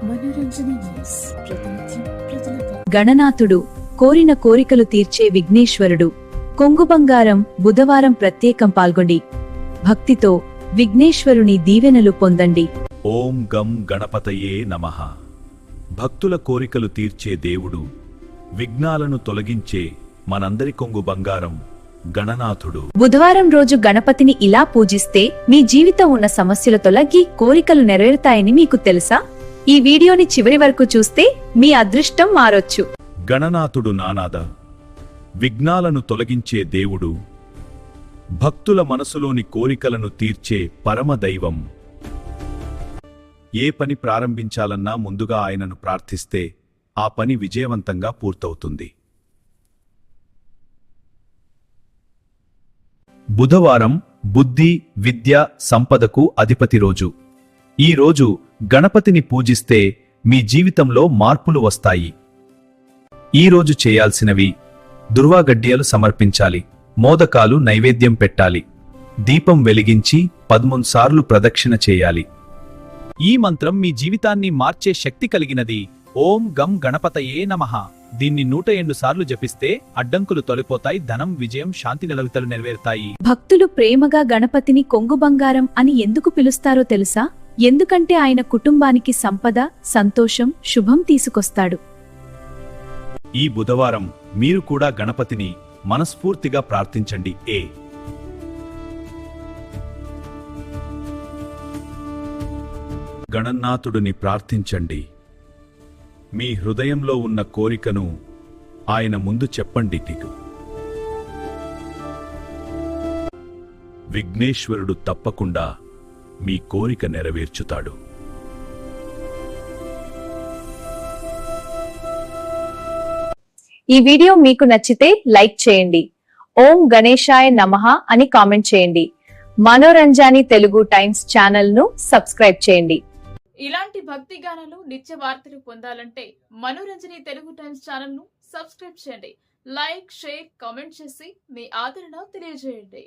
మనోరంజని న్యూస్ ప్రతినిత్యం ప్రజలకు. గణనాథుడు కోరిన కోరికలు తీర్చే విఘ్నేశ్వరుడు కొంగు బంగారం బుధవారం ప్రత్యేకం పాల్గొండి భక్తితో విఘ్నేశ్వరుని దీవెనలు పొందండి. ఓం గం గణపతయే నమః. భక్తుల కోరికలు తీర్చే దేవుడు, విఘ్నాలను తొలగించే మనందరి కొంగు బంగారం గణనాథుడు. బుధవారం రోజు గణపతిని ఇలా పూజిస్తే మీ జీవితం ఉన్న సమస్యలు తొలగి కోరికలు నెరవేరుతాయని మీకు తెలుసా? ఈ వీడియోని చివరి వరకు చూస్తే మీ అదృష్టం మారొచ్చు. గణనాథుడు నానాద విఘ్నాలను తొలగించే దేవుడు, భక్తుల మనసులోని కోరికలను తీర్చే పరమదైవం. ఏ పని ప్రారంభించాలన్నా ముందుగా ఆయనను ప్రార్థిస్తే ఆ పని విజయవంతంగా పూర్తవుతుంది. బుధవారం బుద్ధి, విద్య, సంపదకు అధిపతి రోజు. ఈ రోజు గణపతిని పూజిస్తే మీ జీవితంలో మార్పులు వస్తాయి. ఈ రోజు చేయాల్సినవి: దుర్వాగడ్డియలు సమర్పించాలి, మోదకాలు నైవేద్యం పెట్టాలి, దీపం వెలిగించి 13 సార్లు ప్రదక్షిణ చేయాలి. ఈ మంత్రం మీ జీవితాన్ని మార్చే శక్తి కలిగినది. ఓం గం గణపతయే నమః. దీన్ని 108 సార్లు జపిస్తే అడ్డంకులు తొలగిపోతాయి, ధనం, విజయం, శాంతి నెలవితలు నెరవేరుతాయి. భక్తులు ప్రేమగా గణపతిని కొంగు బంగారం అని ఎందుకు పిలుస్తారో తెలుసా? ఎందుకంటే ఆయన కుటుంబానికి సంపద, సంతోషం, శుభం తీసుకొస్తాడు. ఈ బుధవారం మీరు కూడా గణపతిని మనస్ఫూర్తిగా ప్రార్థించండి. గణనాథుడిని ప్రార్థించండి. మీ హృదయంలో ఉన్న కోరికను ఆయన ముందు చెప్పండి. విఘ్నేశ్వరుడు తప్పకుండా మీ కోరిక నెరవేర్చుతాడు. ఈ వీడియో మీకు నచ్చితే లైక్ చేయండి. ఓం గణేశాయ నమః అని కామెంట్ చేయండి. మనోరంజని తెలుగు టైమ్స్ ఛానల్ ను సబ్స్క్రైబ్ చేయండి. ఇలాంటి భక్తి గానాలు, నిత్య వార్తలు పొందాలంటే మనోరంజని తెలుగు టైమ్స్ ఛానల్ ను సబ్స్క్రైబ్ చేయండి. లైక్, షేర్, కామెంట్ చేసి మీ ఆదరణ తెలియజేయండి.